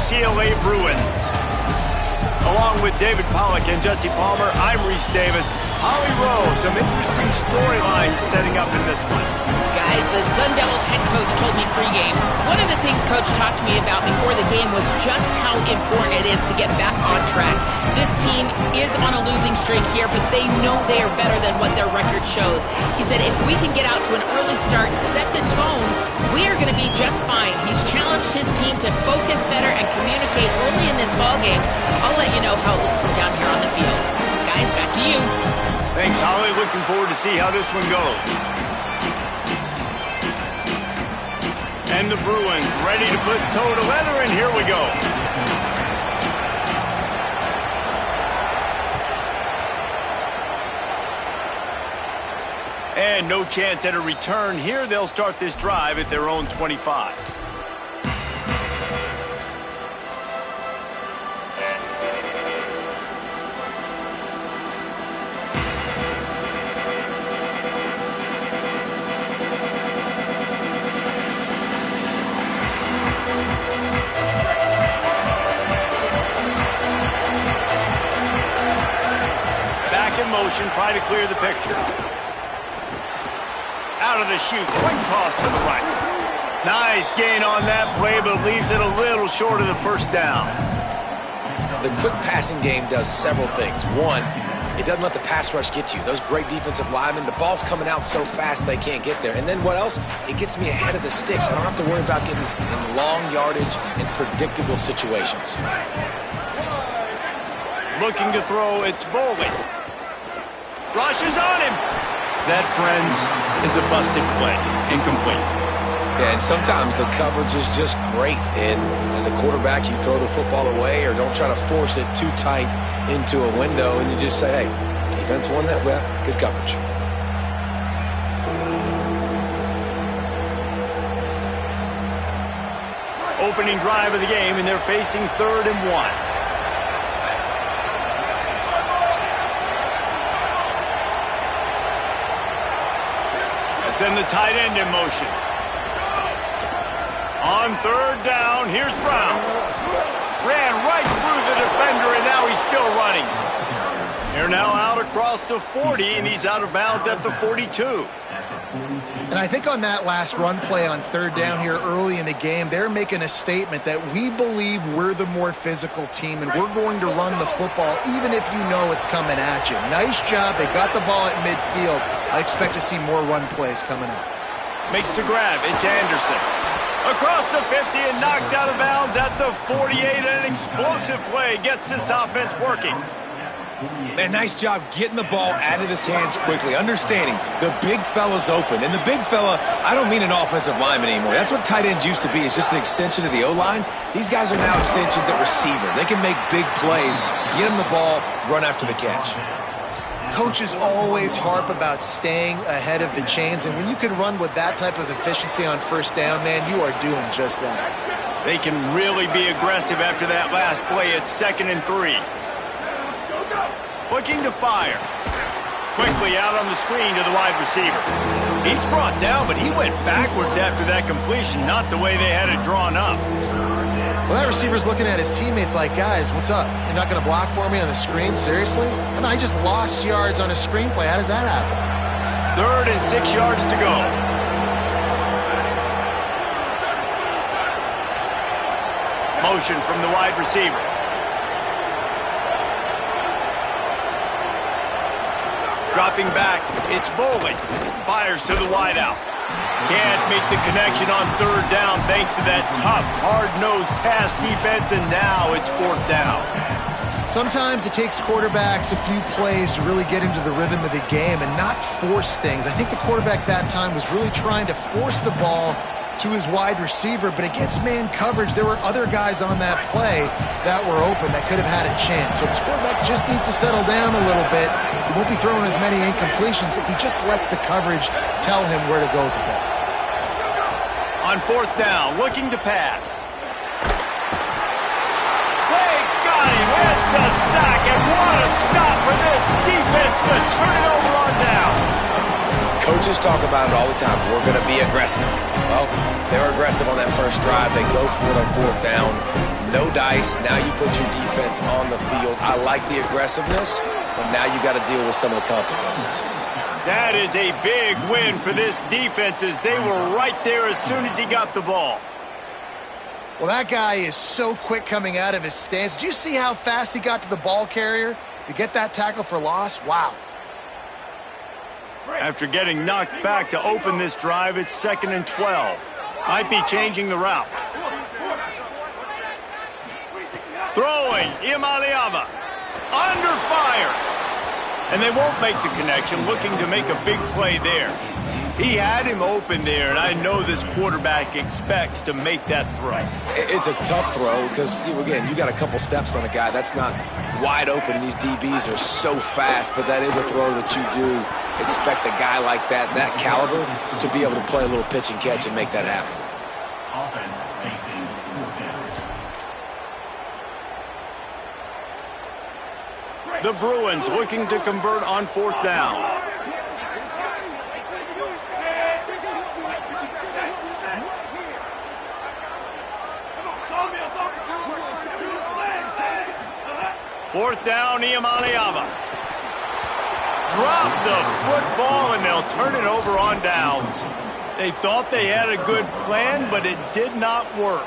UCLA Bruins. Along with David Pollack and Jesse Palmer, I'm Reese Davis. Holly Rowe, some interesting storylines setting up in this one. Guys, the Sun Devils head coach told me pregame, one of the things Coach talked to me about before the game was just how important it is to get back on track. This team is on a losing streak here, but they know they are better than what their record shows. He said if we can get out to an early start, set the tone, we are going to be just fine. He's challenged his team to focus better and communicate early in this ballgame. I'll let you know how it looks from down here on the field. Guys, back to you. Thanks, Holly. Looking forward to see how this one goes. And the Bruins ready to put toe to leather, and here we go. And no chance at a return here. They'll start this drive at their own 25. Motion, try to clear the picture. Out of the chute, quick toss to the right. Nice gain on that play, but leaves it a little short of the first down. The quick passing game does several things. One, it doesn't let the pass rush get you. Those great defensive linemen, the ball's coming out so fast they can't get there. And then what else? It gets me ahead of the sticks. I don't have to worry about getting in long yardage in predictable situations. Looking to throw, it's Bowling. Rushes on him. That, friends, is a busted play. Incomplete. Yeah, and sometimes the coverage is just great. And as a quarterback, you throw the football away or don't try to force it too tight into a window, and you just say, hey, defense won that. Well, good coverage. Opening drive of the game, and they're facing 3rd and 1. Send the tight end in motion. On 3rd down, here's Brown. Ran right through the defender, and now he's still running. They're now out across the 40, and he's out of bounds at the 42. And I think on that last run play on 3rd down here early in the game, they're making a statement that we believe we're the more physical team, and we're going to run the football even if you know it's coming at you. Nice job. They got the ball at midfield. I expect to see more run plays coming up. Makes the grab. It's Anderson. Across the 50 and knocked out of bounds at the 48. An explosive play gets this offense working. Man, nice job getting the ball out of his hands quickly, understanding the big fella's open. And the big fella, I don't mean an offensive lineman anymore. That's what tight ends used to be, is just an extension of the O-line. These guys are now extensions at receiver. They can make big plays, get him the ball, run after the catch. Coaches always harp about staying ahead of the chains, and when you can run with that type of efficiency on 1st down, man, you are doing just that. They can really be aggressive after that last play. It's 2nd and 3. Looking to fire. Quickly out on the screen to the wide receiver. He's brought down, but he went backwards after that completion, not the way they had it drawn up. Well, that receiver's looking at his teammates like, guys, what's up? You're not going to block for me on the screen? Seriously? And I just lost yards on a screenplay. How does that happen? 3rd and 6 yards to go. Motion from the wide receiver. Dropping back, it's Bowling. Fires to the wideout. Can't make the connection on 3rd down thanks to that tough, hard-nosed pass defense, and now it's 4th down. Sometimes it takes quarterbacks a few plays to really get into the rhythm of the game and not force things. I think the quarterback that time was really trying to force the ball to his wide receiver, but against man coverage, there were other guys on that play that were open that could have had a chance. So this quarterback just needs to settle down a little bit. He won't be throwing as many incompletions if he just lets the coverage tell him where to go with the ball. On 4th down, looking to pass. They got him. It's a sack, and what a stop for this defense to turn it over on downs. Coaches talk about it all the time. We're going to be aggressive. Well, they're aggressive on that first drive. They go for it on fourth down. No dice. Now you put your defense on the field. I like the aggressiveness, but now you got to deal with some of the consequences. That is a big win for this defense as they were right there as soon as he got the ball. Well, that guy is so quick coming out of his stance. Did you see how fast he got to the ball carrier to get that tackle for loss? Wow. After getting knocked back to open this drive, it's 2nd and 12. Might be changing the route. Throwing, Imaliava. Under fire. And they won't make the connection, looking to make a big play there. He had him open there, and I know this quarterback expects to make that throw. It's a tough throw because, again, you got a couple steps on a guy. That's not wide open, and these DBs are so fast, but that is a throw that you do expect a guy like that caliber, to be able to play a little pitch and catch and make that happen. The Bruins looking to convert on fourth down. Fourth down, Iamaleava. Drop the football, and they'll turn it over on downs. They thought they had a good plan, but it did not work.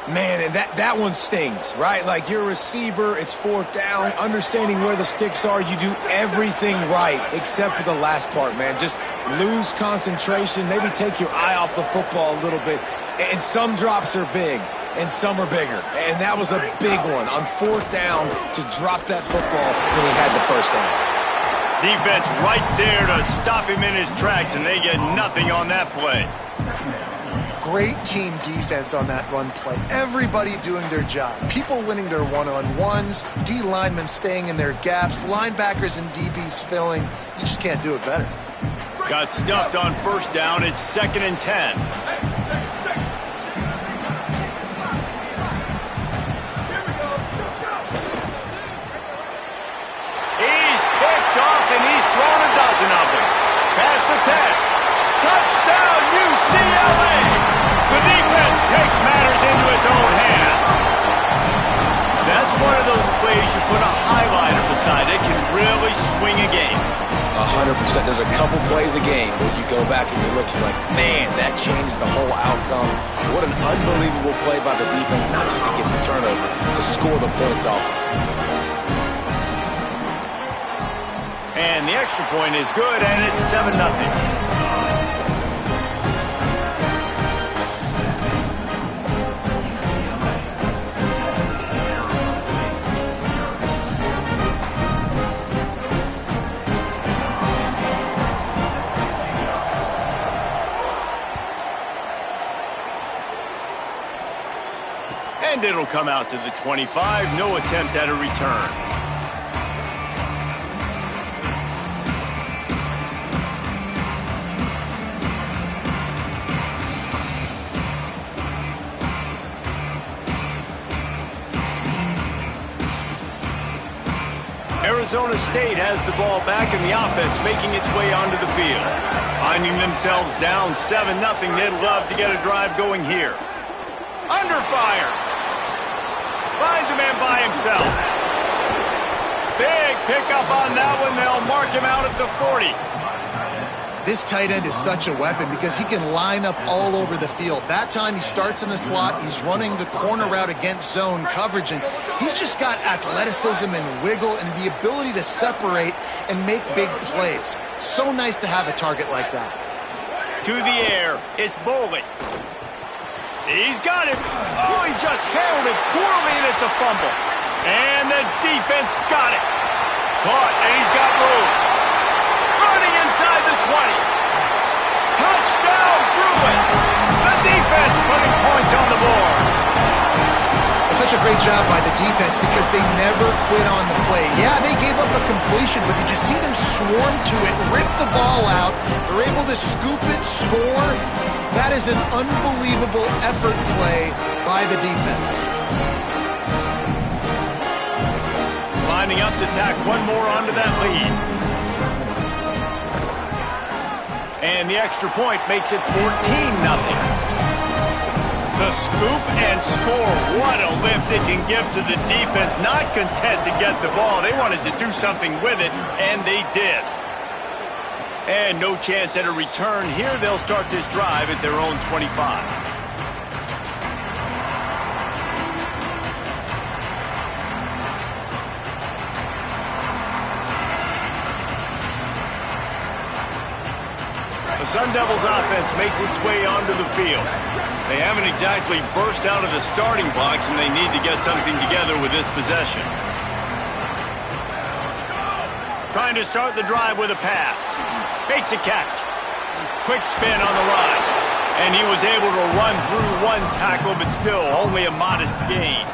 Man, and that one stings, right? Like, you're a receiver, it's fourth down, understanding where the sticks are, you do everything right except for the last part, man. Just lose concentration, maybe take your eye off the football a little bit. And some drops are big, and some are bigger. And that was a big one on fourth down to drop that football when he had the first down. Defense right there to stop him in his tracks, and they get nothing on that play. Great team defense on that run play. Everybody doing their job. People winning their one-on-ones, D linemen staying in their gaps, linebackers and DBs filling. You just can't do it better. Got stuffed on first down. It's 2nd and 10. He's picked off, and he's thrown a dozen of them. Past the 10. Touchdown, UCLA! The defense takes matters into its own hands. That's one of those plays you put a highlighter beside it, can really swing a game. 100%. There's a couple plays a game where you go back and you look, you're like, man, that changed the whole outcome. What an unbelievable play by the defense, not just to get the turnover, to score the points off. And the extra point is good, and it's 7-0. And it'll come out to the 25. No attempt at a return. Arizona State has the ball back, and the offense making its way onto the field. Finding themselves down 7-0, they'd love to get a drive going here. Under fire. Finds a man by himself. Big pickup on that one. They'll mark him out at the 40. This tight end is such a weapon because he can line up all over the field. That time he starts in the slot, he's running the corner route against zone coverage, and he's just got athleticism and wiggle and the ability to separate and make big plays. So nice to have a target like that. To the air, it's Boley. He's got it. Oh, he just handled it poorly, and it's a fumble. And the defense got it. Caught, and he's got room. Running inside the 20. Touchdown, Bruins. The defense putting points on the board. It's such a great job by the defense because they never quit on the play. Yeah, they gave up a completion, but did you see them swarm to it, rip the ball out? They're able to scoop it, score. That is an unbelievable effort play by the defense. Lining up to tack one more onto that lead. And the extra point makes it 14-0. The scoop and score. What a lift it can give to the defense. Not content to get the ball. They wanted to do something with it, and they did. And no chance at a return. Here they'll start this drive at their own 25. The Sun Devils offense makes its way onto the field. They haven't exactly burst out of the starting blocks, and they need to get something together with this possession. Trying to start the drive with a pass. Makes a catch. Quick spin on the run. And he was able to run through one tackle, but still only a modest gain.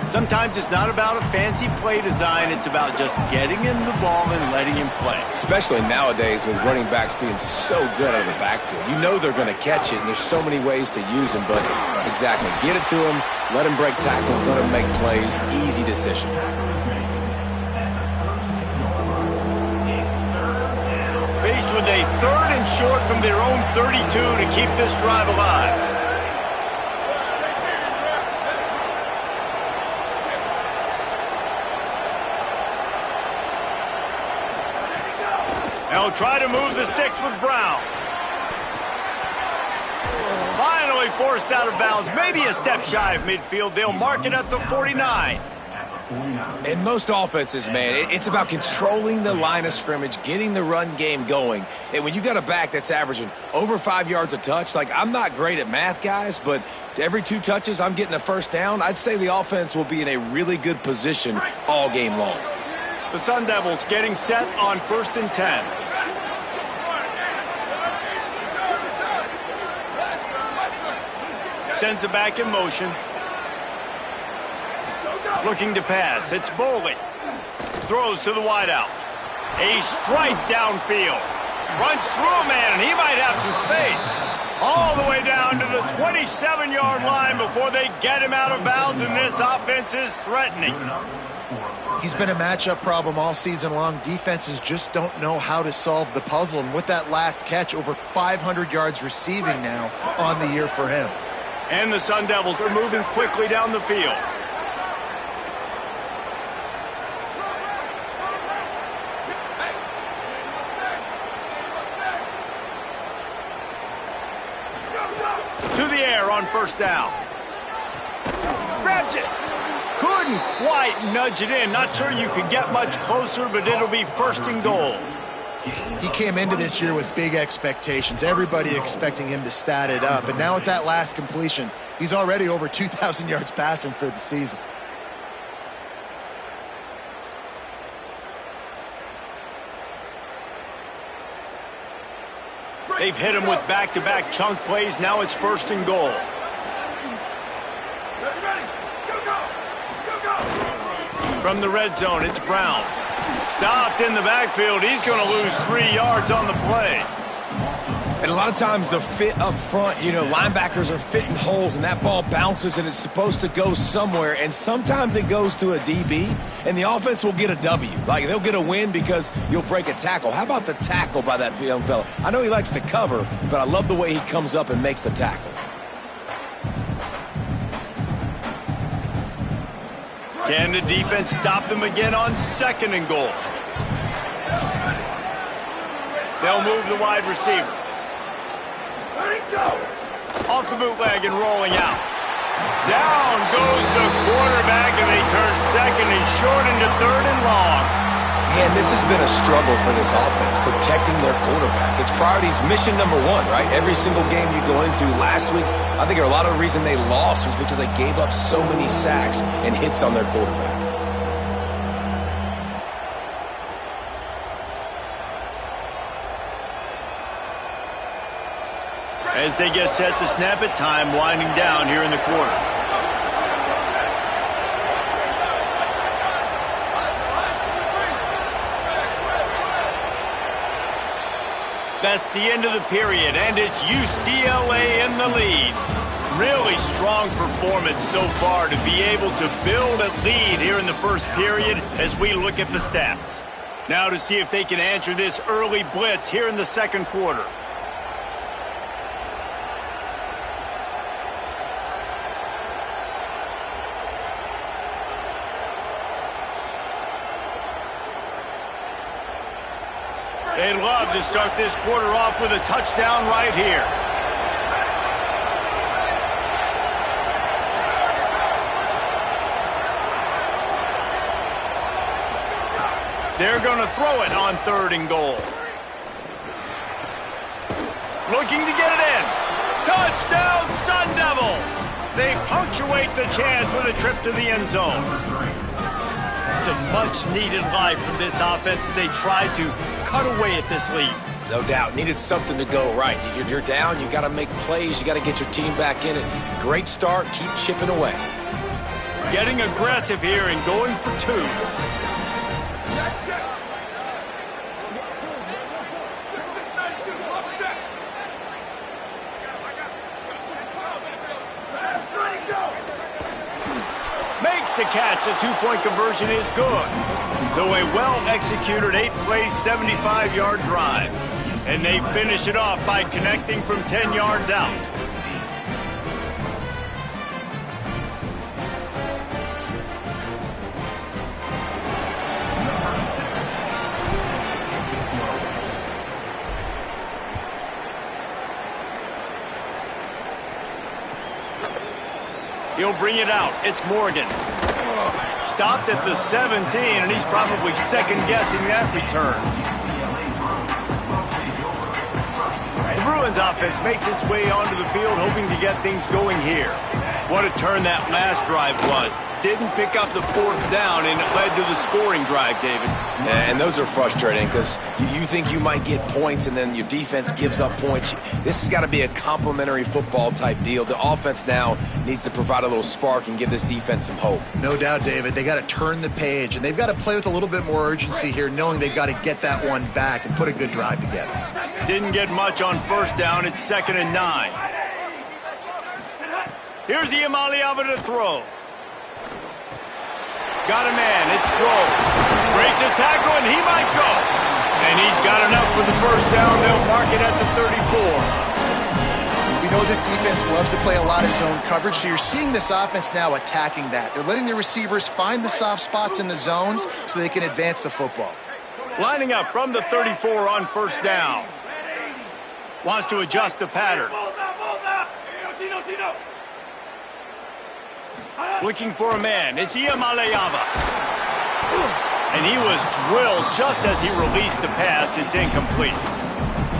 Sometimes it's not about a fancy play design. It's about just getting him the ball and letting him play. Especially nowadays with running backs being so good out of the backfield. You know they're going to catch it, and there's so many ways to use them. But exactly, get it to him, let him break tackles, let him make plays. Easy decision. Faced with a 3rd and short from their own 32 to keep this drive alive. They'll try to move the sticks with Brown. Finally forced out of bounds. Maybe a step shy of midfield. They'll mark it at the 49. In most offenses, man, it's about controlling the line of scrimmage, getting the run game going. And when you got a back that's averaging over 5 yards a touch, like, I'm not great at math, guys, but every 2 touches I'm getting a first down, I'd say the offense will be in a really good position all game long. The Sun Devils getting set on 1st and 10. Sends it back in motion. Looking to pass. It's Boley. Throws to the wideout. A strike downfield. Runs through a man, and he might have some space. All the way down to the 27-yard line before they get him out of bounds, and this offense is threatening. He's been a matchup problem all season long. Defenses just don't know how to solve the puzzle. And with that last catch, over 500 yards receiving now on the year for him. And the Sun Devils are moving quickly down the field. To the air on 1st down. Grabs it. Couldn't quite nudge it in. Not sure you could get much closer, but it'll be 1st and goal. He came into this year with big expectations. Everybody expecting him to stat it up. And now with that last completion, he's already over 2,000 yards passing for the season. They've hit him with back-to-back chunk plays. Now it's 1st and goal. From the red zone, it's Brown. Stopped in the backfield. He's going to lose 3 yards on the play. And a lot of times the fit up front, you know, linebackers are fitting holes, and that ball bounces, and it's supposed to go somewhere. And sometimes it goes to a DB, and the offense will get a W. Like, they'll get a win because you'll break a tackle. How about the tackle by that young fella? I know he likes to cover, but I love the way he comes up and makes the tackle. Can the defense stop them again on 2nd and goal? They'll move the wide receiver. Off the bootleg and rolling out. Down goes the quarterback, and they turn 2nd and short into 3rd and long. Man, this has been a struggle for this offense, protecting their quarterback. It's priorities, mission number 1, right? Every single game you go into. Last week, I think a lot of the reason they lost was because they gave up so many sacks and hits on their quarterback. As they get set to snap it, time winding down here in the quarter. That's the end of the period, and it's UCLA in the lead. Really strong performance so far to be able to build a lead here in the first period as we look at the stats. Now to see if they can answer this early blitz here in the second quarter. They'd love to start this quarter off with a touchdown right here. They're going to throw it on 3rd and goal. Looking to get it in. Touchdown, Sun Devils! They punctuate the chance with a trip to the end zone. It's a much-needed life from this offense as they try to cut away at this lead. No doubt. Needed something to go right. You're down. You got to make plays. You got to get your team back in it. Great start. Keep chipping away. Getting aggressive here and going for 2. Makes the catch. The 2-point conversion is good. So a well-executed 8-play, 75-yard drive. And they finish it off by connecting from 10 yards out. He'll bring it out. It's Morgan. Stopped at the 17, and he's probably second-guessing that return. The Bruins offense makes its way onto the field, hoping to get things going here. What a turn that last drive was. Didn't pick up the 4th down, and it led to the scoring drive, David. And those are frustrating because you think you might get points, and then your defense gives up points. This has got to be a complementary football type deal. The offense now needs to provide a little spark and give this defense some hope. No doubt, David. They got to turn the page, and they've got to play with a little bit more urgency here, knowing they've got to get that one back and put a good drive together. Didn't get much on 1st down. It's 2nd and 9. Here's Iamaleava to throw. Got a man. It's Grove. Breaks a tackle, and he might go. And he's got enough for the 1st down. They'll mark it at the 34. We know this defense loves to play a lot of zone coverage, so you're seeing this offense now attacking that. They're letting the receivers find the soft spots in the zones so they can advance the football. Lining up from the 34 on 1st down. Wants to adjust the pattern. Looking for a man. It's Iamaleava. And he was drilled just as he released the pass. It's incomplete.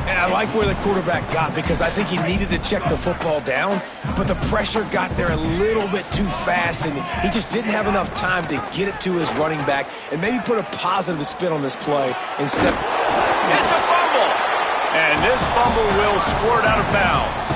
And I like where the quarterback got because I think he needed to check the football down, but the pressure got there a little bit too fast, and he just didn't have enough time to get it to his running back and maybe put a positive spin on this play instead. It's a fumble. And this fumble will squirt out of bounds.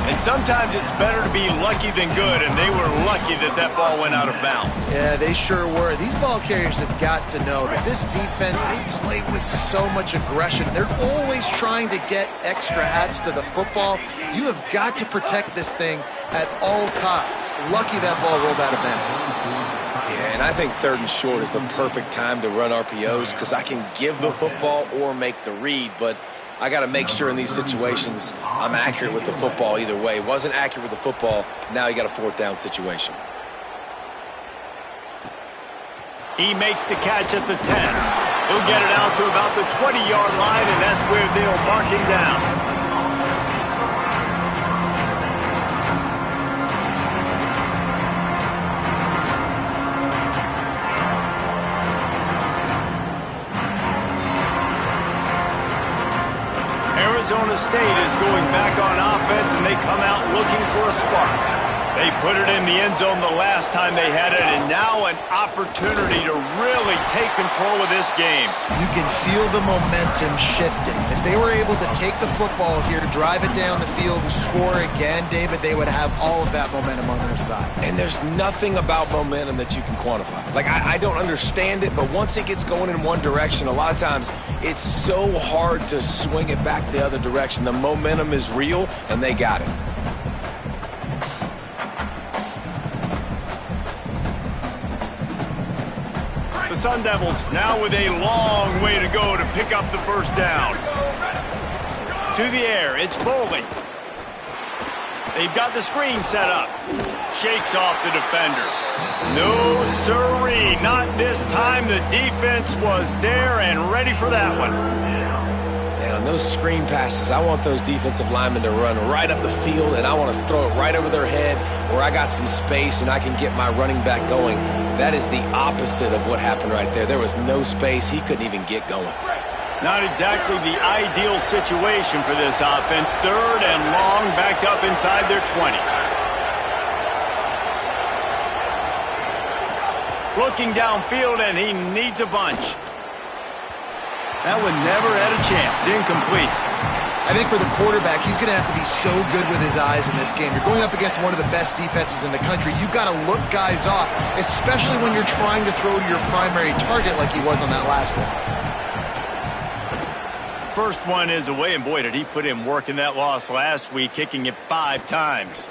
And sometimes it's better to be lucky than good, and they were lucky that that ball went out of bounds. Yeah, they sure were. These ball carriers have got to know that this defense, they play with so much aggression. They're always trying to get extra hats to the football. You have got to protect this thing at all costs. Lucky that ball rolled out of bounds. Yeah, and I think 3rd and short is the perfect time to run RPOs because I can give the football or make the read, but I got to make sure in these situations I'm accurate with the football either way. Wasn't accurate with the football, now you got a 4th down situation. He makes the catch at the 10. He'll get it out to about the 20-yard line, and that's where they'll mark him down. Arizona State is going back on offense, and they come out looking for a spark. They put it in the end zone the last time they had it, and now an opportunity to really take control of this game. You can feel the momentum shifting. If they were able to take the football here, drive it down the field, and score again, David, they would have all of that momentum on their side. And there's nothing about momentum that you can quantify. Like, I don't understand it, but once it gets going in one direction, a lot of times it's so hard to swing it back the other direction. The momentum is real, and they got it. Sun Devils now with a long way to go to pick up the first down. To the air, it's Bowling. They've got the screen set up. Shakes off the defender. No siree, not this time. The defense was there and ready for that one. And on those screen passes, I want those defensive linemen to run right up the field, and I want to throw it right over their head where I got some space and I can get my running back going. That is the opposite of what happened right there. There was no space. He couldn't even get going. Not exactly the ideal situation for this offense. Third and long, backed up inside their 20. Looking downfield, and he needs a bunch. That one never had a chance. Incomplete. I think for the quarterback, he's going to have to be so good with his eyes in this game. You're going up against one of the best defenses in the country. You've got to look guys off, especially when you're trying to throw to your primary target like he was on that last one. First one is away, and boy, did he put in work in that loss last week, kicking it 5 times.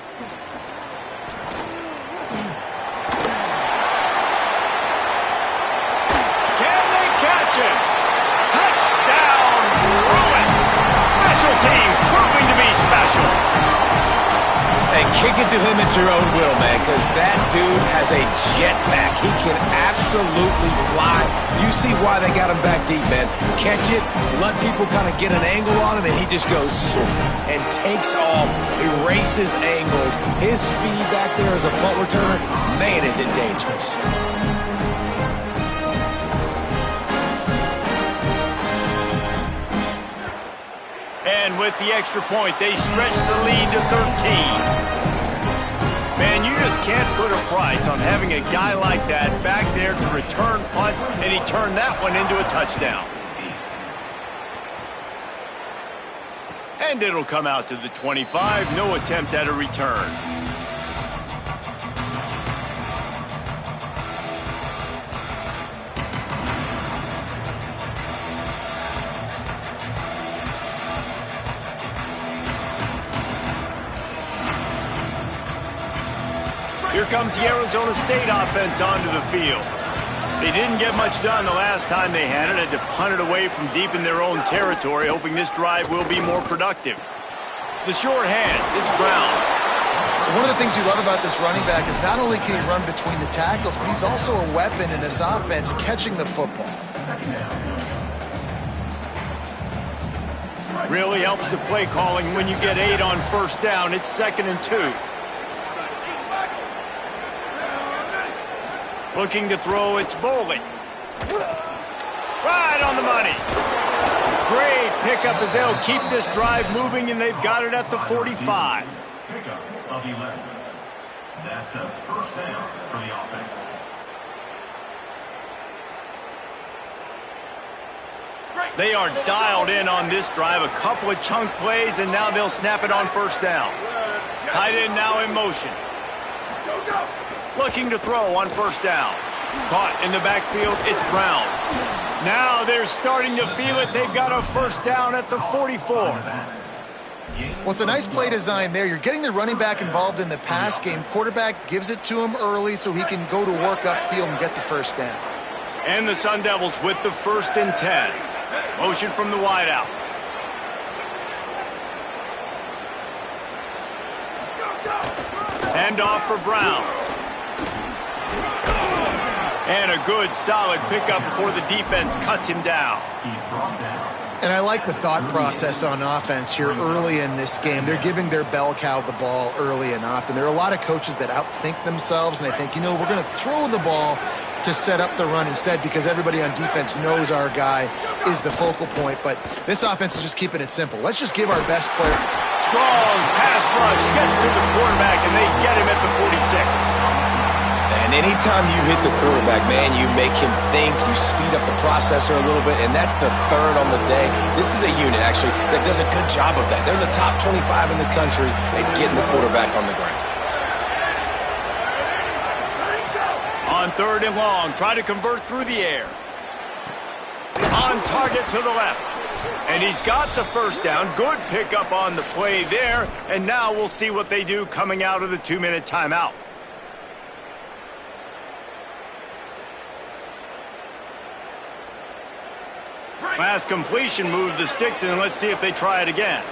Can they catch it? Touchdown, Bruins! Special teams proving to be special. And kick it to him at your own will, man, because that dude has a jetpack. He can absolutely fly. You see why they got him back deep, man. Catch it, let people kind of get an angle on him, and he just goes soof and takes off, erases angles. His speed back there as a punt returner, man, is it dangerous. And with the extra point, they stretch the lead to 13. Man, you just can't put a price on having a guy like that back there to return punts, and he turned that one into a touchdown. And it'll come out to the 25. No attempt at a return. Here comes the Arizona State offense onto the field. They didn't get much done the last time they had it. Had to punt it away from deep in their own territory, hoping this drive will be more productive. The short hands, it's Brown. One of the things you love about this running back is not only can he run between the tackles, but he's also a weapon in this offense catching the football. Really helps the play calling when you get 8 on first down. It's 2nd and 2. Looking to throw, it's Bowling. Right on the money. Great pickup as they'll keep this drive moving, and they've got it at the 45. Pickup of 11. That's a first down for the offense. They are dialed in on this drive. A couple of chunk plays, and now they'll snap it on first down. Tight end now in motion. Looking to throw on first down. Caught in the backfield, it's Brown. Now they're starting to feel it. They've got a first down at the 44. Well, it's a nice play design there. You're getting the running back involved in the pass game. Quarterback gives it to him early so he can go to work upfield and get the first down. And the Sun Devils with the 1st and 10. Motion from the wideout. Hand off for Brown. And a good, solid pickup before the defense cuts him down. And I like the thought process on offense here early in this game. They're giving their bell cow the ball early and often. There are a lot of coaches that outthink themselves, and they think, you know, we're going to throw the ball to set up the run instead because everybody on defense knows our guy is the focal point. But this offense is just keeping it simple. Let's just give our best player. Strong pass rush gets to the quarterback, and they get him at the 46. And anytime you hit the quarterback, man, you make him think, you speed up the processor a little bit, and that's the 3rd on the day. This is a unit, actually, that does a good job of that. They're in the top 25 in the country at getting the quarterback on the ground. On 3rd and long, try to convert through the air. On target to the left. And he's got the first down. Good pickup on the play there. And now we'll see what they do coming out of the 2-minute timeout. Last completion moved the sticks, and let's see if they try it again.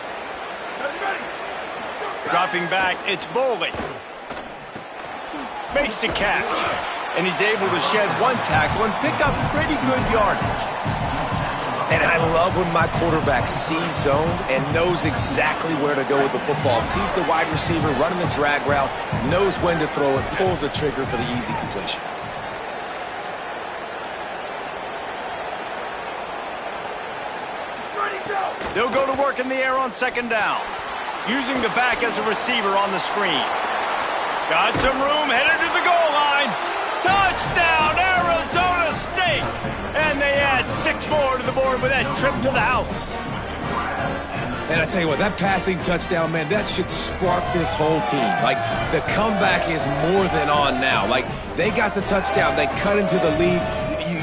Dropping back, it's Boley. Makes the catch. And he's able to shed one tackle and pick up pretty good yardage. And I love when my quarterback sees zoned and knows exactly where to go with the football. Sees the wide receiver running the drag route, knows when to throw it, pulls the trigger for the easy completion. They'll go to work in the air on second down. Using the back as a receiver on the screen. Got some room, headed to the goal line. Touchdown, Arizona State! And they add 6 more to the board with that trip to the house. And I tell you what, that passing touchdown, man, that should spark this whole team. Like, the comeback is more than on now. Like, they got the touchdown. They cut into the lead.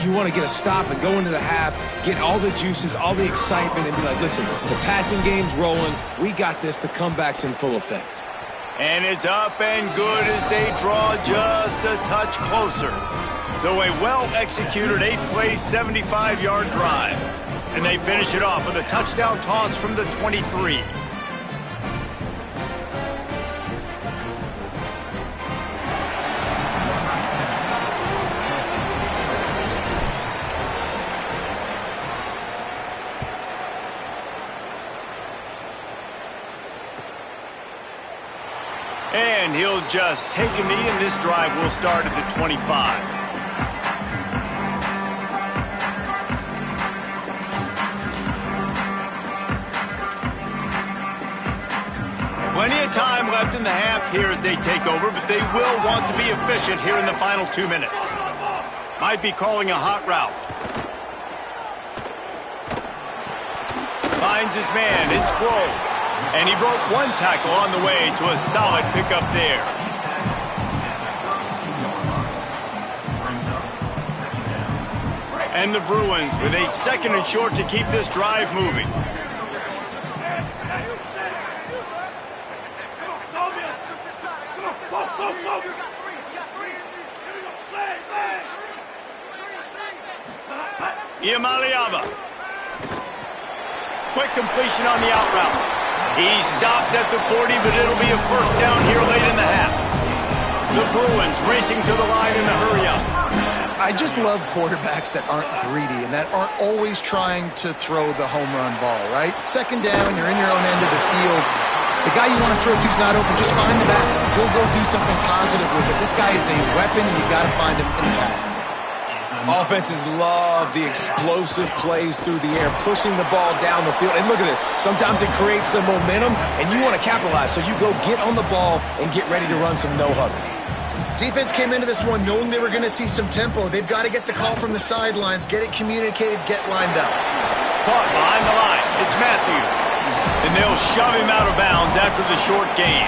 You want to get a stop and go into the half, get all the juices, all the excitement, and be like, listen, the passing game's rolling. We got this. The comeback's in full effect. And it's up and good as they draw just a touch closer. So a well-executed 8-play, 75-yard drive. And they finish it off with a touchdown toss from the 23. And he'll just take a knee, and this drive will start at the 25. Plenty of time left in the half here as they take over, but they will want to be efficient here in the final 2 minutes. Might be calling a hot route. Finds his man, it's Grove. And he broke one tackle on the way to a solid pickup there. And the Bruins with a 2nd and short to keep this drive moving. Iamaleava. Quick completion on the out route. He stopped at the 40, but it'll be a first down here late in the half. The Bruins racing to the line in the hurry-up. I just love quarterbacks that aren't greedy and that aren't always trying to throw the home run ball, right? Second down, you're in your own end of the field. The guy you want to throw to's not open, just find the back. He'll go do something positive with it. This guy is a weapon, and you got to find him in the passing game. Offenses love the explosive plays through the air, pushing the ball down the field. And look at this. Sometimes it creates some momentum, and you want to capitalize. So you go get on the ball and get ready to run some no-huddle. Defense came into this one knowing they were going to see some tempo. They've got to get the call from the sidelines, get it communicated, get lined up. Caught behind the line. It's Matthews. And they'll shove him out of bounds after the short gain.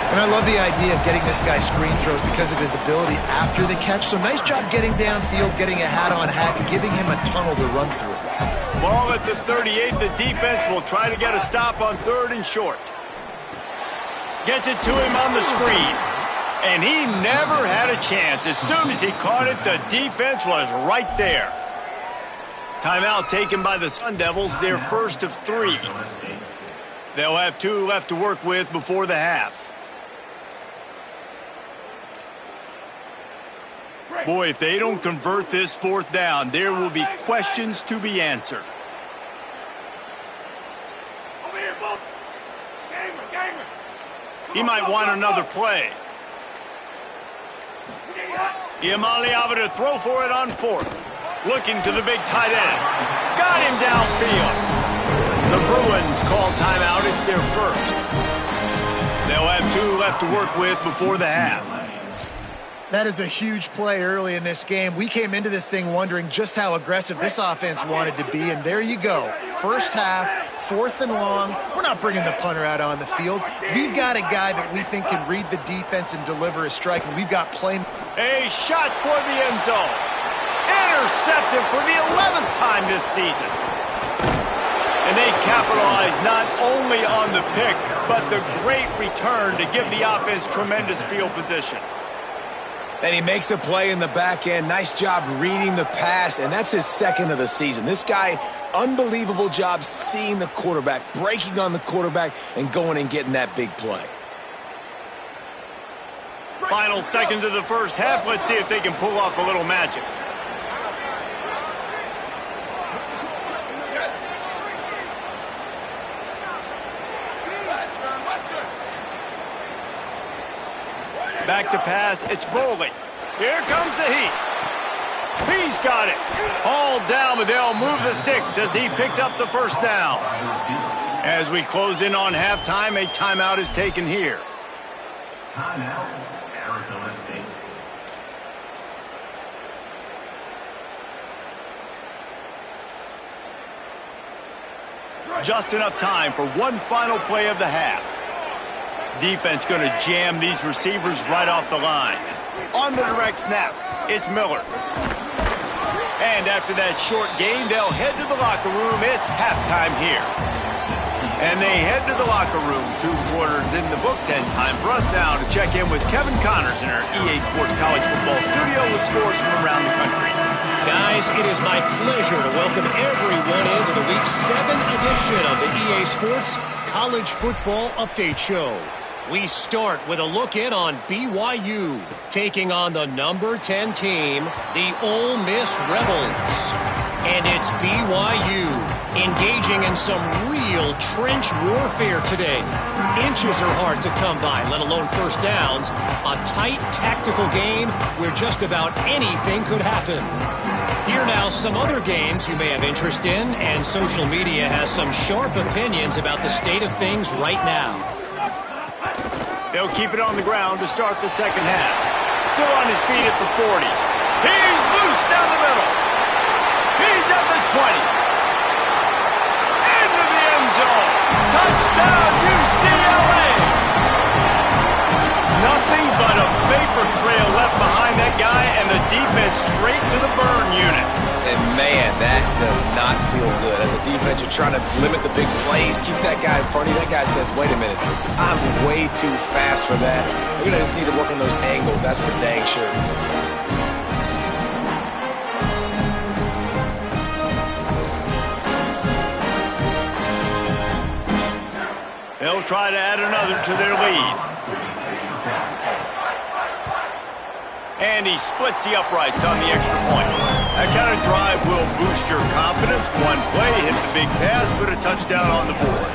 And I love the idea of getting this guy screen throws because of his ability after the catch. So nice job getting downfield, getting a hat-on-hat, and giving him a tunnel to run through. Ball at the 38. The defense will try to get a stop on 3rd and short. Gets it to him on the screen. And he never had a chance. As soon as he caught it, the defense was right there. Timeout taken by the Sun Devils, their first of 3. They'll have 2 left to work with before the half. Boy, if they don't convert this 4th down, there will be questions to be answered. He might want another play. Iamaleava to throw for it on 4th. Looking to the big tight end. Got him downfield. The Bruins call timeout. It's their first. They'll have 2 left to work with before the half. That is a huge play early in this game. We came into this thing wondering just how aggressive this offense wanted to be, and there you go. First half, 4th and long. We're not bringing the punter out on the field. We've got a guy that we think can read the defense and deliver a strike, and we've got play. A shot toward the end zone. Intercepted for the 11th time this season. And they capitalize not only on the pick, but the great return to give the offense tremendous field position. And he makes a play in the back end. Nice job reading the pass, and that's his second of the season. This guy, unbelievable job seeing the quarterback, breaking on the quarterback, and going and getting that big play. Final seconds of the first half. Let's see if they can pull off a little magic. Back to pass. It's Bowling. Here comes the heat. He's got it. All down, but they'll move the sticks as he picks up the first down. As we close in on halftime, a timeout is taken here. Timeout, Arizona State. Just enough time for one final play of the half. Defense going to jam these receivers right off the line. On the direct snap, it's Miller. And after that short gain, they'll head to the locker room. It's halftime here. And they head to the locker room. 2 quarters in the books, and time for us now to check in with Kevin Connors in our EA Sports College Football Studio with scores from around the country. Guys, it is my pleasure to welcome everyone into the Week 7 edition of the EA Sports College Football Update Show. We start with a look in on BYU, taking on the number 10 team, the Ole Miss Rebels. And it's BYU engaging in some real trench warfare today. Inches are hard to come by, let alone first downs. A tight tactical game where just about anything could happen. Here now some other games you may have interest in, and social media has some sharp opinions about the state of things right now. They'll keep it on the ground to start the second half. Still on his feet at the 40. He's loose down the middle. He's at the 20. Into the end zone. Touchdown, UCLA. Nothing but a vapor trail left behind that guy, and the defense straight to the burn unit. And man, that does not feel good. As a defense, you're trying to limit the big plays, keep that guy in front of you. That guy says, wait a minute, I'm way too fast for that. We're going to just need to work on those angles. That's for dang sure. They'll try to add another to their lead. And he splits the uprights on the extra point. That kind of drive will boost your confidence. One play, hit the big pass, put a touchdown on the board.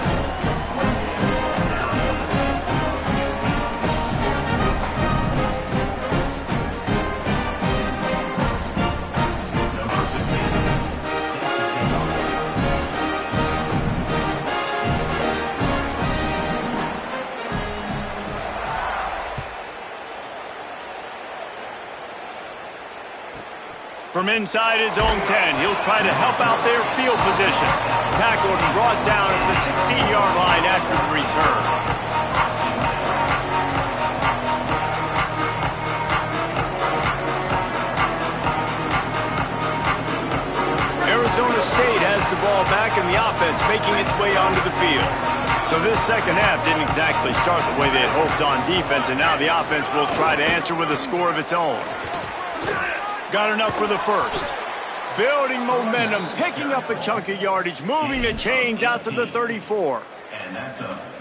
From inside his own 10, he'll try to help out their field position. Tackled and brought down at the 16-yard line after the return. Arizona State has the ball back and the offense making its way onto the field. So this second half didn't exactly start the way they had hoped on defense, and now the offense will try to answer with a score of its own. Got enough for the first. Building momentum, picking up a chunk of yardage, moving the chains out to the 34.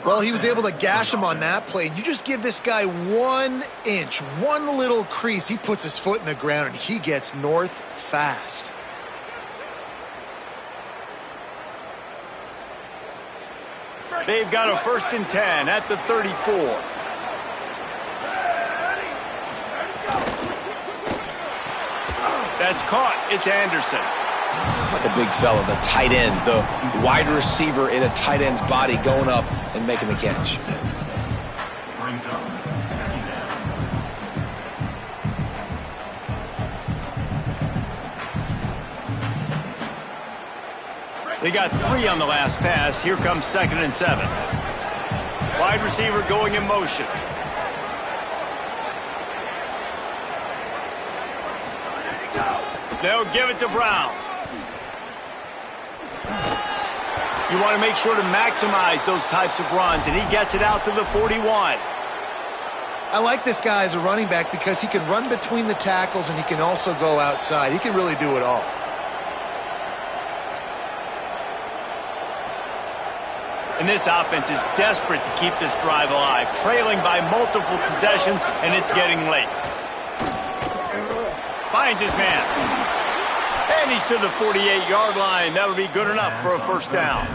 Well, he was able to gash him on that play. You just give this guy 1 inch, one little crease. He puts his foot in the ground, and he gets north fast. They've got a 1st and 10 at the 34. That's caught. It's Anderson. Like a big fella, the tight end, the wide receiver in a tight end's body going up and making the catch. Brings up second down. They got 3 on the last pass. Here comes 2nd and 7. Wide receiver going in motion. They'll give it to Brown. You want to make sure to maximize those types of runs, and he gets it out to the 41. I like this guy as a running back because he can run between the tackles and he can also go outside. He can really do it all. And this offense is desperate to keep this drive alive, trailing by multiple possessions, and it's getting late. Finds his man. And he's to the 48-yard line. That'll be good enough for a first down.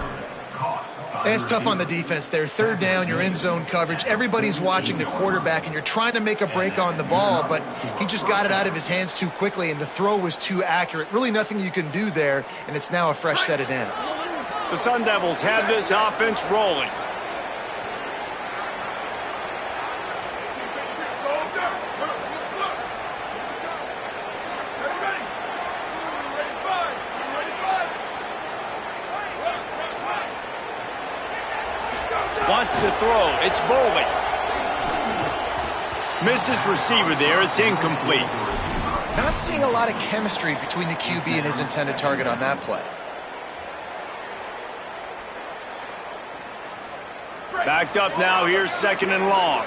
And it's tough on the defense there. Third down, you're in zone coverage. Everybody's watching the quarterback, and you're trying to make a break on the ball, but he just got it out of his hands too quickly, and the throw was too accurate. Really nothing you can do there, and it's now a fresh set of downs. The Sun Devils have this offense rolling. Wants to throw. It's Boley. Missed his receiver there. It's incomplete. Not seeing a lot of chemistry between the QB and his intended target on that play. Backed up now. Here's second and long.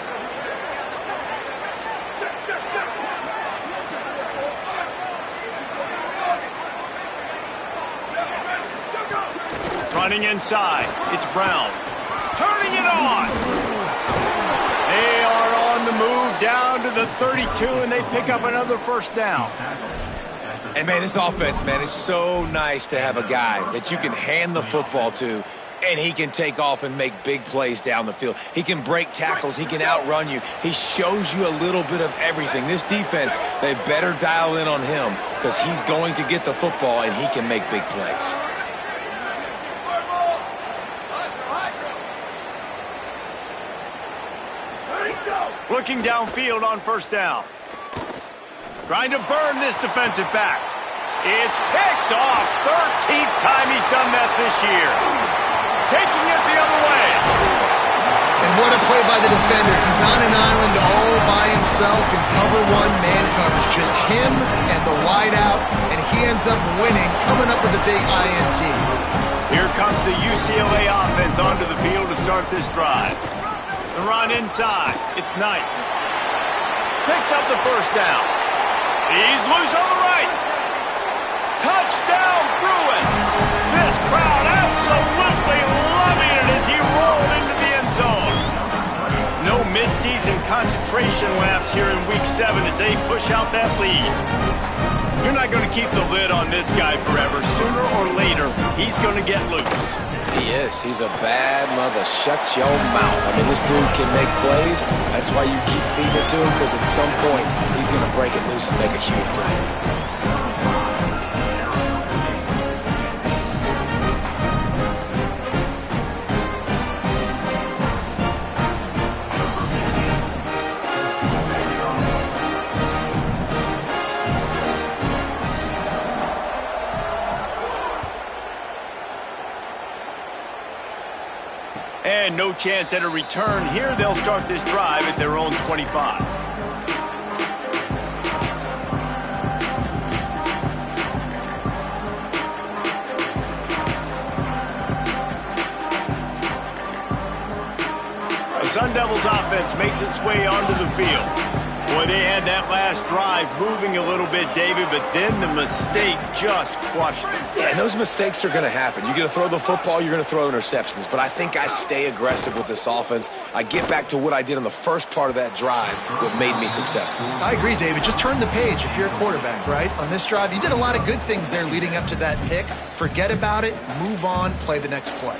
Running inside. It's Brown. Turning it on. They are on the move down to the 32, and they pick up another first down. And, man, this offense, man, is so nice to have a guy that you can hand the football to, and he can take off and make big plays down the field. He can break tackles. He can outrun you. He shows you a little bit of everything. This defense, they better dial in on him because he's going to get the football, and he can make big plays. Looking downfield on first down. Trying to burn this defensive back. It's picked off. 13th time he's done that this year. Taking it the other way. And what a play by the defender. He's on an island all by himself in cover one, man coverage. Just him and the wide out, and he ends up winning, coming up with a big INT. Here comes the UCLA offense onto the field to start this drive. The run inside. It's Knight. Picks up the first down. He's loose on the right. Touchdown, Bruins. This crowd absolutely loving it as he rolled into the end zone. No midseason concentration laps here in Week 7 as they push out that lead. You're not going to keep the lid on this guy forever. Sooner or later, he's going to get loose. He is. He's a bad mother. Shut your mouth. I mean, this dude can make plays. That's why you keep feeding it to him, because at some point, he's going to break it loose and make a huge play. And no chance at a return here. They'll start this drive at their own 25. The Sun Devils offense makes its way onto the field. Boy, they had that last drive moving a little bit, David, but then the mistake just crushed them. Yeah, and those mistakes are going to happen. You're going to throw the football, you're going to throw interceptions. But I think I stay aggressive with this offense. I get back to what I did on the first part of that drive that made me successful. I agree, David. Just turn the page if you're a quarterback, right? On this drive, you did a lot of good things there leading up to that pick. Forget about it, move on, play the next play.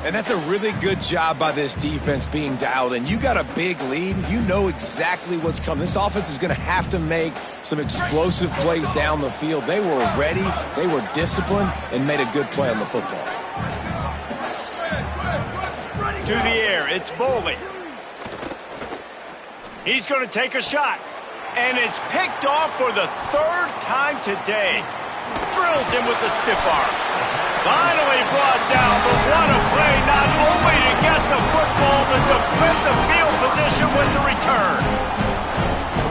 And that's a really good job by this defense being dialed in. You got a big lead. You know exactly what's coming. This offense is going to have to make some explosive plays down the field. They were ready, they were disciplined, and made a good play on the football. To the air, it's Boley. He's going to take a shot. And it's picked off for the third time today. Drills him with the stiff arm. Finally brought down, but what a play, not only to get the football, but to flip the field position with the return.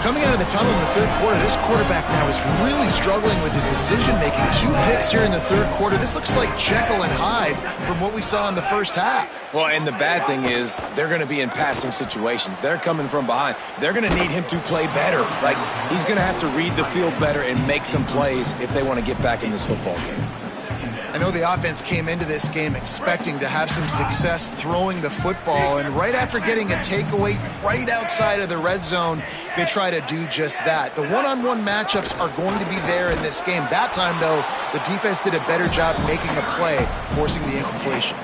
Coming out of the tunnel in the third quarter, this quarterback now is really struggling with his decision-making. 2 picks here in the third quarter. This looks like Jekyll and Hyde from what we saw in the first half. Well, and the bad thing is they're going to be in passing situations. They're coming from behind. They're going to need him to play better. Like, he's going to have to read the field better and make some plays if they want to get back in this football game. I know the offense came into this game expecting to have some success throwing the football, and right after getting a takeaway right outside of the red zone, they try to do just that. The one-on-one matchups are going to be there in this game. That time, though, the defense did a better job making a play, forcing the incompletion.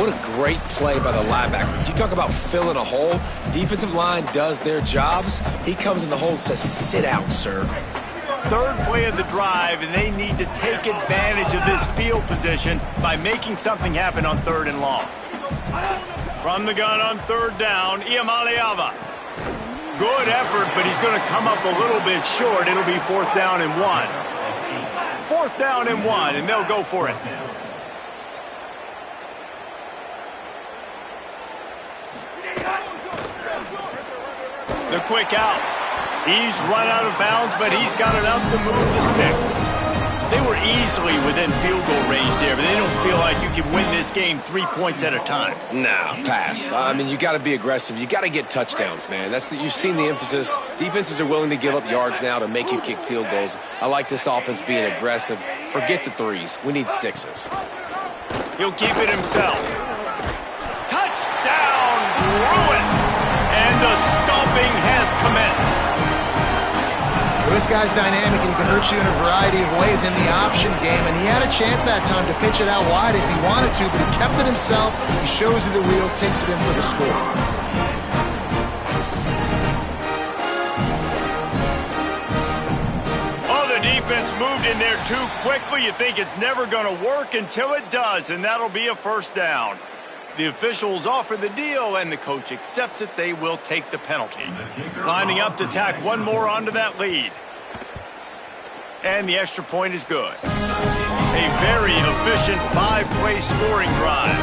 What a great play by the linebacker. You talk about filling a hole. Defensive line does their jobs. He comes in the hole and says, "Sit out, sir." Third play of the drive, and they need to take advantage of this field position by making something happen on 3rd and long. From the gun on 3rd down, Iamaleava. Good effort, but he's going to come up a little bit short. It'll be 4th down and 1. 4th down and 1, and they'll go for it. The quick out. He's run out of bounds, but he's got enough to move the sticks. They were easily within field goal range there, but they don't feel like you can win this game 3 points at a time. Nah, pass. I mean, you got to be aggressive. You got to get touchdowns, man. You've seen the emphasis. Defenses are willing to give up yards now to make you kick field goals. I like this offense being aggressive. Forget the 3s. We need 6s. He'll keep it himself. Touchdown, Bruins! And the stomping has commenced. Well, this guy's dynamic, and he can hurt you in a variety of ways in the option game, and he had a chance that time to pitch it out wide if he wanted to, but he kept it himself. He shows you the wheels, takes it in for the score. Oh, the defense moved in there too quickly. You think it's never going to work until it does, and that'll be a 1st down. The officials offer the deal, and the coach accepts it. They will take the penalty. Lining up to tack one more onto that lead. And the extra point is good. A very efficient 5-play scoring drive.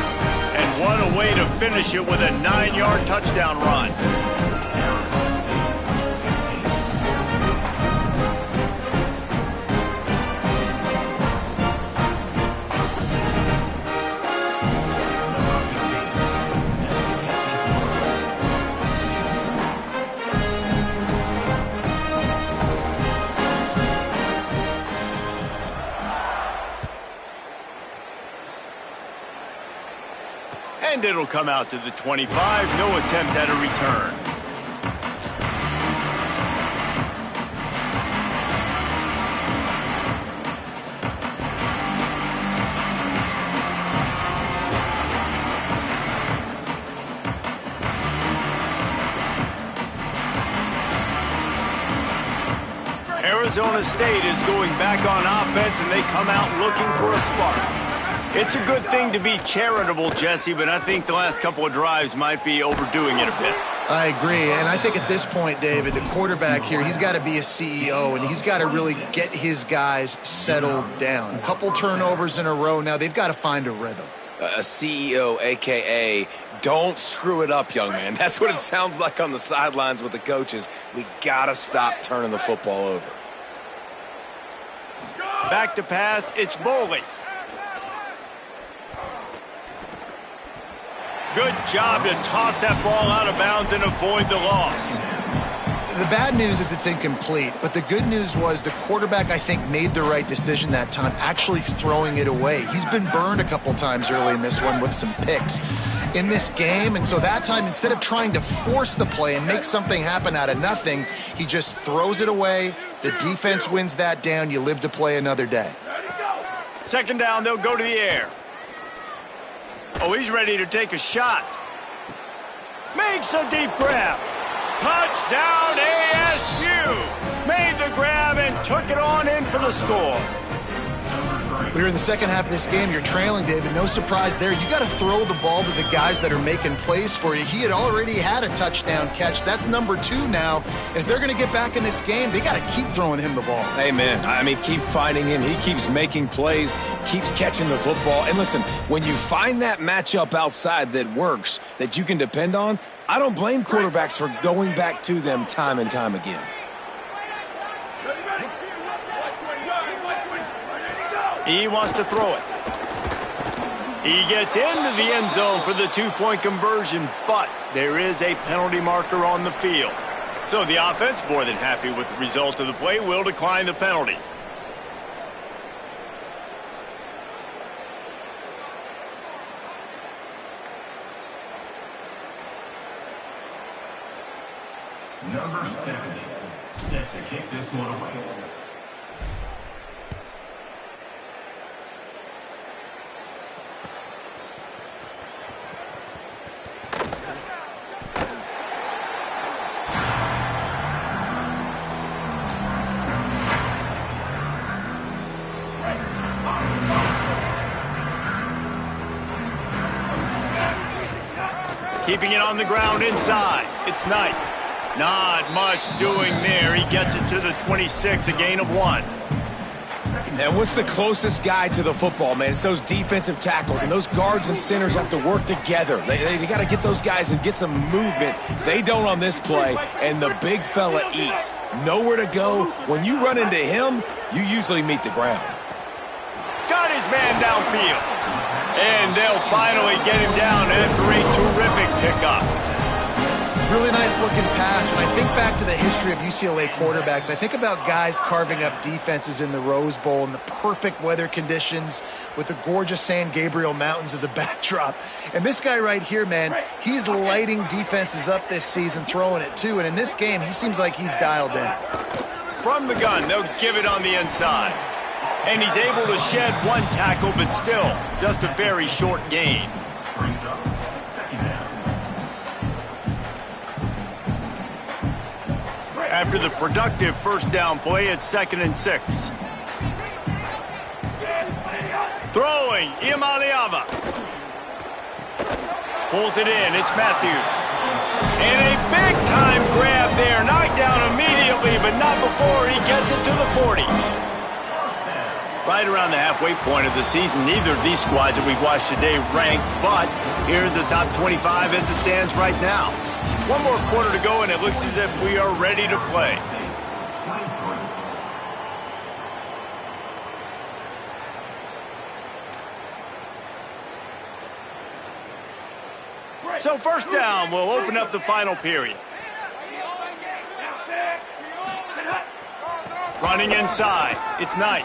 And what a way to finish it with a 9-yard touchdown run. And it'll come out to the 25. No attempt at a return. Arizona State is going back on offense, and they come out looking for a spark. It's a good thing to be charitable, Jesse, but I think the last couple of drives might be overdoing it a bit. I agree, and I think at this point, David, the quarterback here, he's got to be a CEO, and he's got to really get his guys settled down. A couple turnovers in a row now. They've got to find a rhythm. A CEO, a.k.a. don't screw it up, young man. That's what it sounds like on the sidelines with the coaches. We got to stop turning the football over. Back to pass, it's Boley. Good job to toss that ball out of bounds and avoid the loss. The bad news is it's incomplete, but the good news was the quarterback, I think, made the right decision that time, actually throwing it away. He's been burned a couple times early in this one with some picks in this game, and so that time, instead of trying to force the play and make something happen out of nothing, he just throws it away. The defense wins that down. You live to play another day. 2nd down, they'll go to the air. Oh, he's ready to take a shot. Makes a deep grab. Touchdown ASU. Made the grab and took it on in for the score. We're in the second half of this game. You're trailing, David. No surprise there. You got to throw the ball to the guys that are making plays for you. He had already had a touchdown catch. That's number 2 now. And if they're going to get back in this game, they got to keep throwing him the ball. Amen. I mean, keep finding him. He keeps making plays, keeps catching the football. And listen, when you find that matchup outside that works, that you can depend on, I don't blame quarterbacks for going back to them time and time again. He wants to throw it. He gets into the end zone for the two-point conversion, but there is a penalty marker on the field. So the offense, more than happy with the result of the play, will decline the penalty. Number 70, set to kick this one away. Keeping it on the ground inside. It's Knight. Not much doing there. He gets it to the 26, a gain of 1. And what's the closest guy to the football, man? It's those defensive tackles, and those guards and centers have to work together. They got to get those guys and get some movement. They don't on this play, and the big fella eats. Nowhere to go. When you run into him, you usually meet the ground. Got his man downfield. And they'll finally get him down after a terrific pickup. Really nice looking pass. When I think back to the history of UCLA quarterbacks, I think about guys carving up defenses in the Rose Bowl in the perfect weather conditions with the gorgeous San Gabriel Mountains as a backdrop. And this guy right here, man, he's lighting defenses up this season, throwing it too. And in this game, he seems like he's dialed in. From the gun, they'll give it on the inside. And he's able to shed one tackle, but still, just a very short gain. Brings up second down. After the productive first down play, it's 2nd and 6. Throwing, Iamaleava. Pulls it in, it's Matthews. And a big-time grab there, knocked down immediately, but not before he gets it to the 40. Right around the halfway point of the season, neither of these squads that we've watched today rank, but here's the top 25 as it stands right now. One more quarter to go, and it looks as if we are ready to play. So first down will open up the final period. Running inside, it's Knight.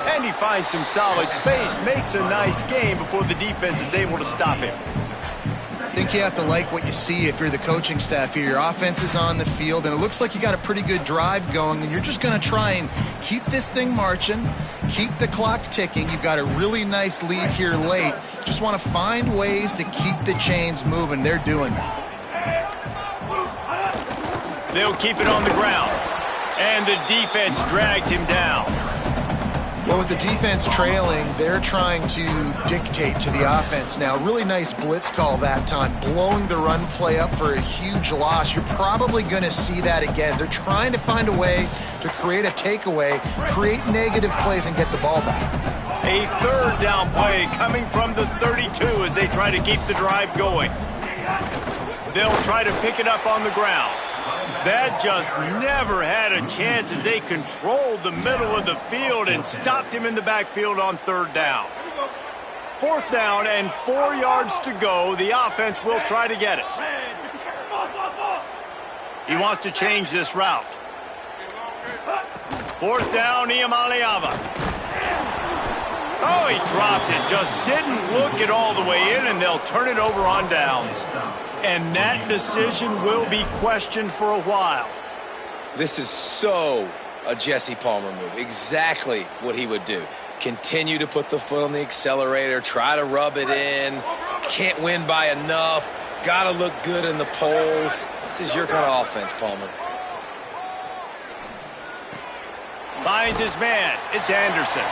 And he finds some solid space, makes a nice gain before the defense is able to stop him. I think you have to like what you see if you're the coaching staff here. Your offense is on the field, and it looks like you got a pretty good drive going, and you're just going to try and keep this thing marching, keep the clock ticking. You've got a really nice lead here late. Just want to find ways to keep the chains moving. They're doing that. They'll keep it on the ground, and the defense drags him down. Well, with the defense trailing, they're trying to dictate to the offense now. Really nice blitz call that time, blowing the run play up for a huge loss. You're probably going to see that again. They're trying to find a way to create a takeaway, create negative plays, and get the ball back. A third down play coming from the 32 as they try to keep the drive going. They'll try to pick it up on the ground. That just never had a chance as they controlled the middle of the field and stopped him in the backfield on third down. Fourth down and 4 yards to go. The offense will try to get it. He wants to change this route. Fourth down, Iamaleava. Oh, he dropped it. Just didn't look it all the way in, and they'll turn it over on downs. And that decision will be questioned for a while. This is so a Jesse Palmer move. Exactly what he would do. Continue to put the foot on the accelerator, try to rub it in. Can't win by enough. Got to look good in the polls. This is your kind of offense, Palmer. Finds his man. It's Anderson.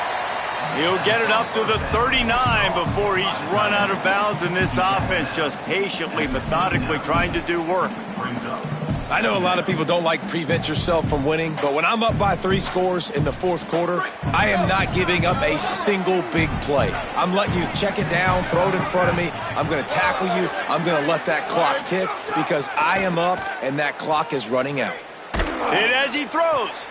He'll get it up to the 39 before he's run out of bounds, and this offense just patiently, methodically trying to do work. Brings up I know a lot of people don't like prevent yourself from winning, but when I'm up by 3 scores in the fourth quarter, I am not giving up a single big play. I'm letting you check it down, throw it in front of me. I'm going to tackle you. I'm going to let that clock tick because I am up and that clock is running out. And as he throws,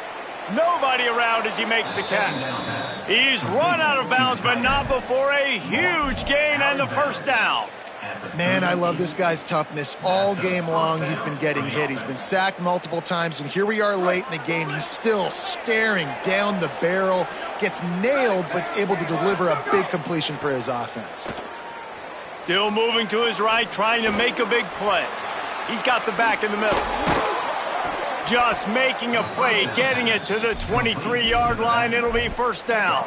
nobody around as he makes the catch. He's run out of bounds, but not before a huge gain and the first down. Man, I love this guy's toughness. All game long, he's been getting hit. He's been sacked multiple times, and here we are late in the game. He's still staring down the barrel, gets nailed, but is able to deliver a big completion for his offense. Still moving to his right, trying to make a big play. He's got the back in the middle. Just making a play, getting it to the 23-yard line. It'll be first down.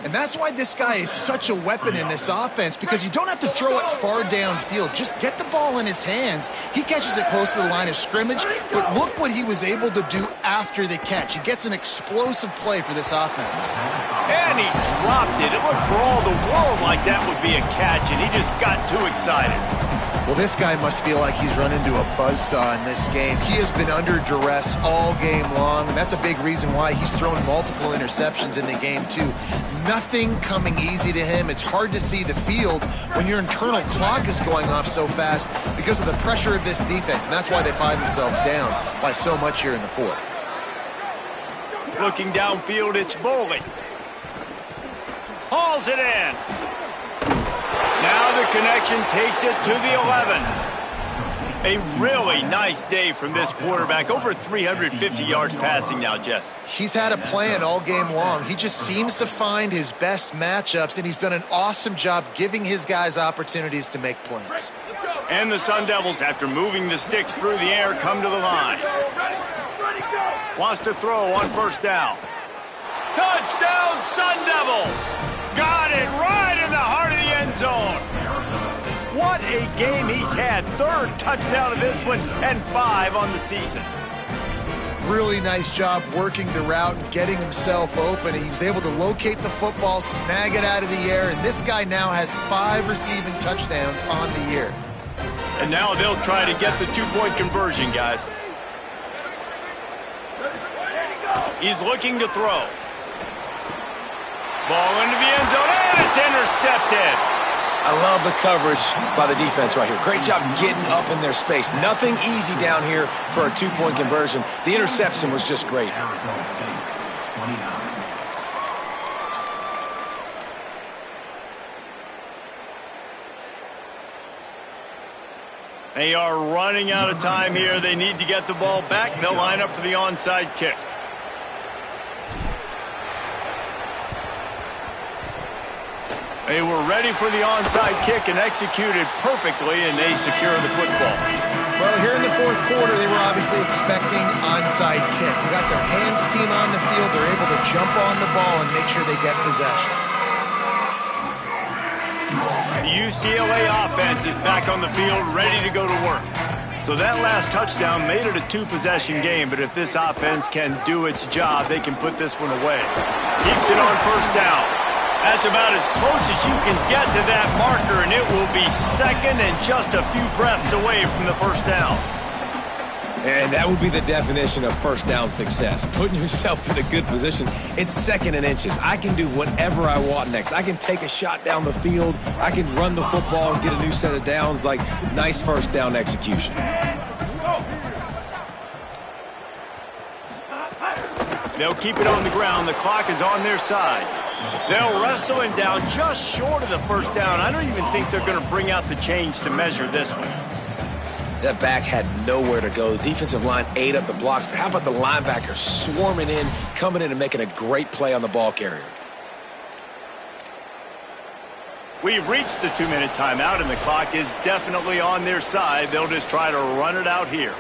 And that's why this guy is such a weapon in this offense, because you don't have to throw it far downfield. Just get the ball in his hands. He catches it close to the line of scrimmage, but look what he was able to do after the catch. He gets an explosive play for this offense. And he dropped it. It looked for all the world like that would be a catch, and he just got too excited. Well, this guy must feel like he's run into a buzzsaw in this game. He has been under duress all game long, and that's a big reason why he's thrown multiple interceptions in the game, too. Nothing coming easy to him. It's hard to see the field when your internal clock is going off so fast because of the pressure of this defense, and that's why they find themselves down by so much here in the fourth. Looking downfield, it's Boley. Hauls it in. Now the connection takes it to the 11. A really nice day from this quarterback. Over 350 yards passing now, Jess. He's had a plan all game long. He just seems to find his best matchups, and he's done an awesome job giving his guys opportunities to make plays. And the Sun Devils, after moving the sticks through the air, come to the line. Wants to throw on first down. Touchdown, Sun Devils! Got it right in the heart of the end zone. What a game he's had. Third touchdown of this one and 5 on the season. Really nice job working the route and getting himself open. He was able to locate the football, snag it out of the air, and this guy now has 5 receiving touchdowns on the year. And now they'll try to get the 2-point conversion, guys. He's looking to throw. Ball into the end zone, and it's intercepted. I love the coverage by the defense right here. Great job getting up in their space. Nothing easy down here for a 2-point conversion. The interception was just great. They are running out of time here. They need to get the ball back. They'll line up for the onside kick. They were ready for the onside kick and executed perfectly, and they secure the football. Well, here in the fourth quarter, they were obviously expecting onside kick. They got their hands team on the field. They're able to jump on the ball and make sure they get possession. The UCLA offense is back on the field, ready to go to work. So that last touchdown made it a 2-possession game, but if this offense can do its job, they can put this one away. Keeps it on first down. That's about as close as you can get to that marker, and it will be second and just a few breaths away from the first down. And that would be the definition of first down success. Putting yourself in a good position. It's second and inches. I can do whatever I want next. I can take a shot down the field. I can run the football and get a new set of downs. Like, nice first down execution. They'll keep it on the ground. The clock is on their side. They'll wrestle him down just short of the first down. I don't even think they're going to bring out the chains to measure this one. That back had nowhere to go. The defensive line ate up the blocks. But how about the linebacker swarming in, coming in and making a great play on the ball carrier? We've reached the 2-minute timeout, and the clock is definitely on their side. They'll just try to run it out here.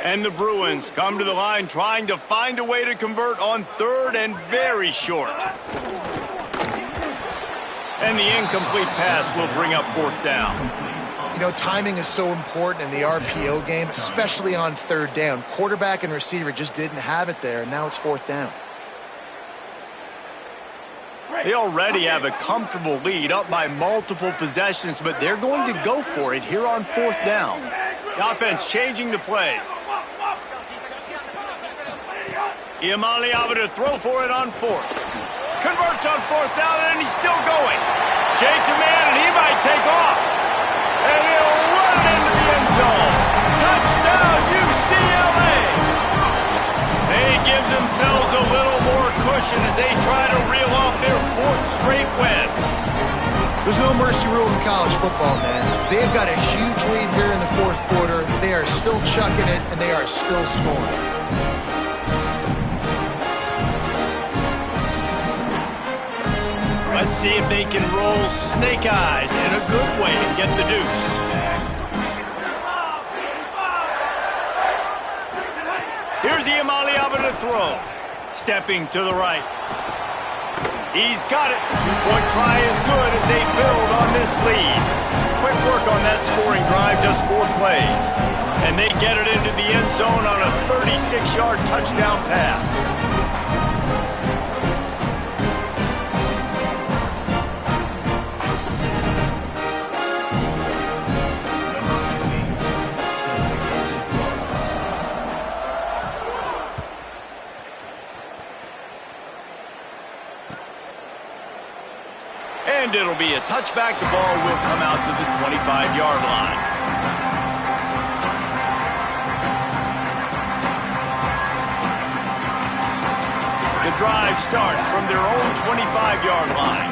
And the Bruins come to the line trying to find a way to convert on third and very short. And the incomplete pass will bring up fourth down. You know, timing is so important in the RPO game, especially on third down. Quarterback and receiver just didn't have it there, and now it's fourth down. They already have a comfortable lead, up by multiple possessions, but they're going to go for it here on 4th down. The offense changing the play. Iamale to throw for it on 4th. Converts on 4th down, and he's still going. Shakes a man, and he might take off. And he'll run it into the end zone. Touchdown, UCLA! They give themselves a little more cushion as they try to reel off their 4th straight win. There's no mercy rule in college football, man. They've got a huge lead here in the 4th quarter. They are still chucking it, and they are still scoring. Let's see if they can roll snake eyes in a good way and get the deuce. Here's Iamale to throw. Stepping to the right. He's got it. 2-point try is good as they build on this lead. Quick work on that scoring drive, just 4 plays. And they get it into the end zone on a 36-yard touchdown pass. And it'll be a touchback. The ball will come out to the 25-yard line. The drive starts from their own 25-yard line.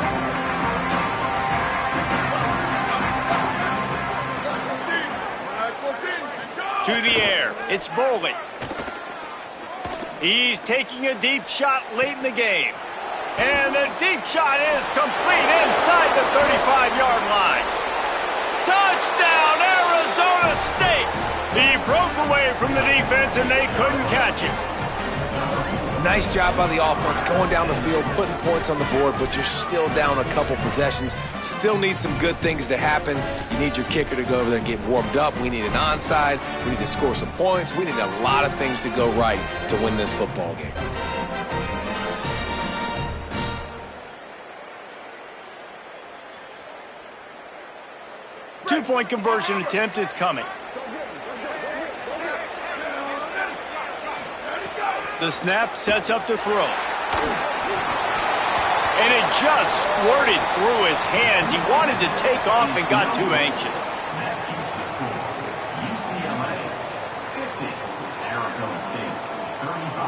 To the air, it's Boley. He's taking a deep shot late in the game. And the deep shot is complete inside the 35-yard line. Touchdown, Arizona State! He broke away from the defense, and they couldn't catch him. Nice job by the offense, going down the field, putting points on the board, but you're still down a couple possessions. Still need some good things to happen. You need your kicker to go over there and get warmed up. We need an onside. We need to score some points. We need a lot of things to go right to win this football game. Two-point conversion attempt is coming. The snap sets up the throw. And it just squirted through his hands. He wanted to take off and got too anxious.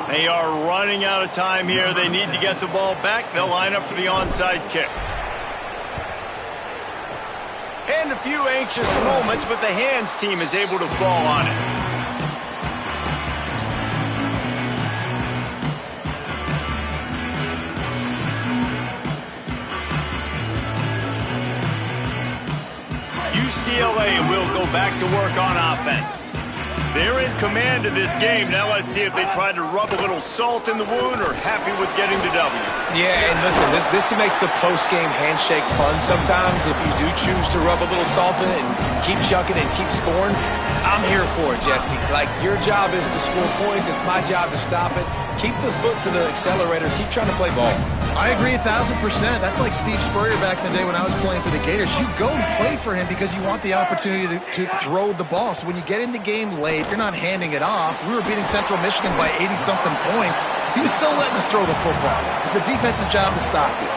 They are running out of time here. They need to get the ball back. They'll line up for the onside kick. And a few anxious moments, but the hands team is able to fall on it. UCLA will go back to work on offense. They're in command of this game. Now let's see if they try to rub a little salt in the wound or happy with getting the W. Yeah, and listen, this makes the post-game handshake fun sometimes. If you do choose to rub a little salt in it and keep chucking and keep scoring, I'm here for it, Jesse. Like, your job is to score points. It's my job to stop it. Keep the foot to the accelerator. Keep trying to play ball. I agree 1,000%. That's like Steve Spurrier back in the day when I was playing for the Gators. You go and play for him because you want the opportunity to throw the ball. So when you get in the game late, you're not handing it off. We were beating Central Michigan by 80-something points. He was still letting us throw the football. It's the defense's job to stop you.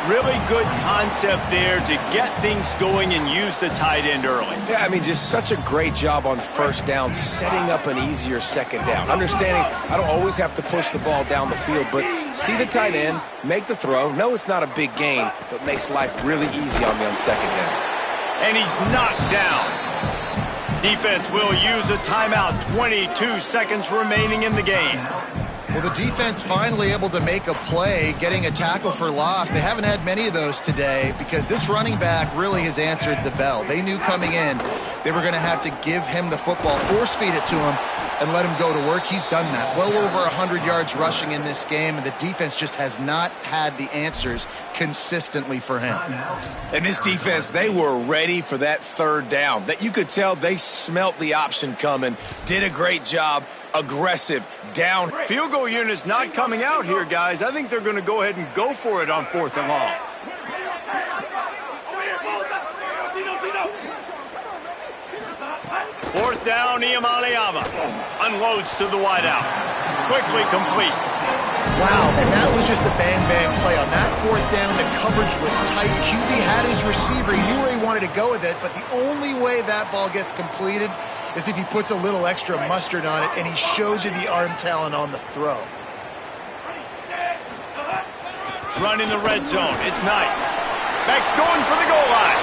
Really good concept there to get things going and use the tight end early. Yeah, I mean, just such a great job on first down, setting up an easier second down. Understanding I don't always have to push the ball down the field, but see the tight end, make the throw. No, it's not a big gain, but makes life really easy on me on second down. And he's knocked down. Defense will use a timeout. 22 seconds remaining in the game. Well, the defense finally able to make a play, getting a tackle for loss. They haven't had many of those today because this running back really has answered the bell. They knew coming in they were going to have to give him the football, force feed it to him, and let him go to work. He's done that. Well over 100 yards rushing in this game, and the defense just has not had the answers consistently for him. And this defense, they were ready for that third down. That you could tell they smelt the option coming, did a great job. aggressive, down. Field goal unit's not coming out here, guys. I think they're going to go ahead and go for it on 4th and long. Fourth down, Iamaleava unloads to the wideout. Quickly complete. Wow, and that was just a bang-bang play. On that 4th down, the coverage was tight. QB had his receiver. He knew where he wanted to go with it, but the only way that ball gets completed is if he puts a little extra mustard on it, and he shows you the arm talent on the throw. Run in the red zone. It's Knight. Beck's going for the goal line.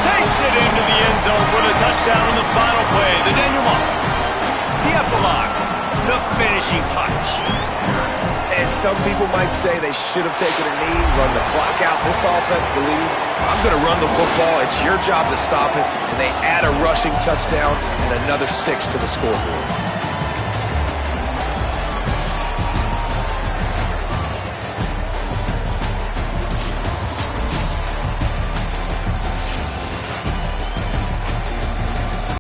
Takes it into the end zone for the touchdown on the final play. The denouement. The epilogue. The finishing touch. And some people might say they should have taken a knee, run the clock out. This offense believes, I'm going to run the football. It's your job to stop it. And they add a rushing touchdown and another 6 to the scoreboard.